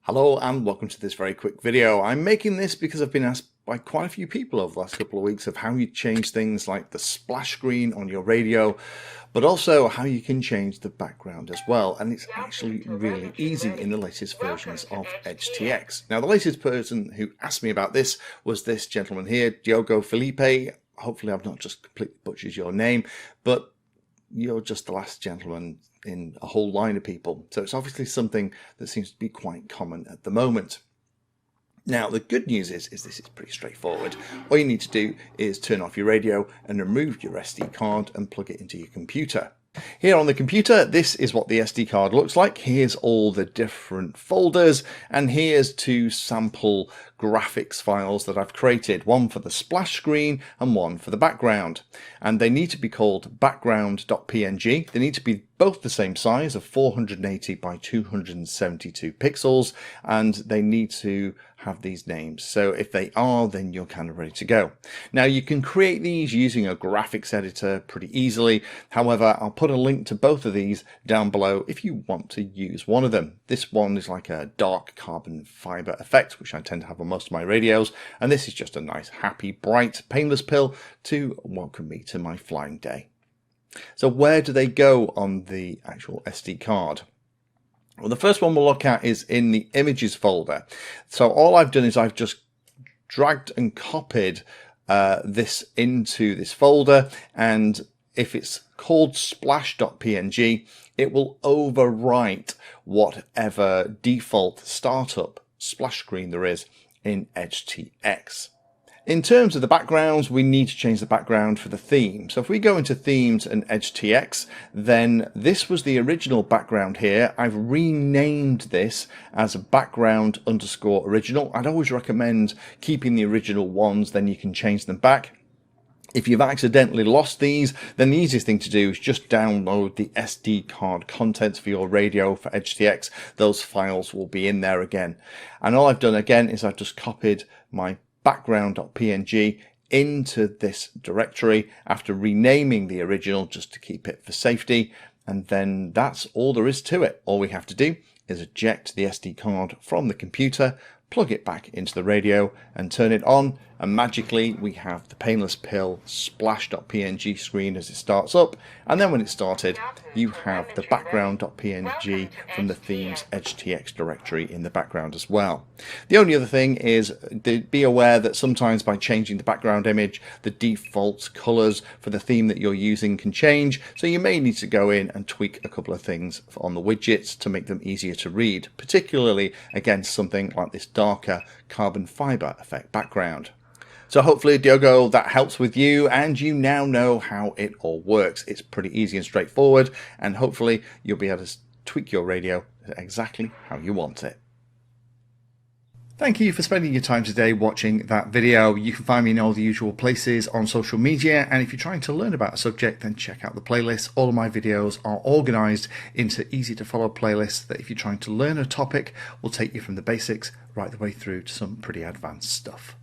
Hello and welcome to this very quick video. I'm making this because I've been asked by quite a few people over the last couple of weeks of how you change things like the splash screen on your radio, but also how you can change the background as well. And it's actually really easy in the latest versions of EdgeTX. Now, the latest person who asked me about this was this gentleman here, Diogo Felipe. Hopefully I've not just completely butchered your name, but you're just the last gentleman in a whole line of people. So it's obviously something that seems to be quite common at the moment. Now, the good news is this is pretty straightforward. All you need to do is turn off your radio and remove your SD card and plug it into your computer. Here on the computer, this is what the SD card looks like. Here's all the different folders, and here's two sample graphics files that I've created, one for the splash screen and one for the background. And they need to be called background.png. They need to be both the same size of 480 by 272 pixels, and they need to have these names. So if they are, then you're kind of ready to go. Now you can create these using a graphics editor pretty easily. However, I'll put a link to both of these down below if you want to use one of them. This one is like a dark carbon fiber effect, which I tend to have on most of my radios, and this is just a nice, happy, bright, painless pill to welcome me to my flying day. So where do they go on the actual SD card? Well, the first one we'll look at is in the images folder. So all I've done is I've just dragged and copied this into this folder, and if it's called splash.png, it will overwrite whatever default startup splash screen there is in EdgeTX. In terms of the backgrounds, we need to change the background for the theme. So if we go into themes and EdgeTX, then this was the original background here. I've renamed this as a background underscore original. I'd always recommend keeping the original ones, then you can change them back. If you've accidentally lost these, then the easiest thing to do is just download the SD card contents for your radio for EdgeTX. Those files will be in there again. And all I've done again is I've just copied my background.png into this directory after renaming the original just to keep it for safety. And then that's all there is to it. All we have to do is eject the SD card from the computer, plug it back into the radio and turn it on, and magically we have the painless pill splash.png screen as it starts up, and then when it started you have the background.png from the themes EdgeTX directory in the background as well. The only other thing is be aware that sometimes by changing the background image, the default colors for the theme that you're using can change, so you may need to go in and tweak a couple of things on the widgets to make them easier to read, particularly against something like this darker carbon fiber effect background. So hopefully, Diogo, that helps with you, and you now know how it all works. It's pretty easy and straightforward, and hopefully you'll be able to tweak your radio exactly how you want it. Thank you for spending your time today watching that video. You can find me in all the usual places on social media, and if you're trying to learn about a subject, then check out the playlist. All of my videos are organized into easy to follow playlists that if you're trying to learn a topic will take you from the basics right the way through to some pretty advanced stuff.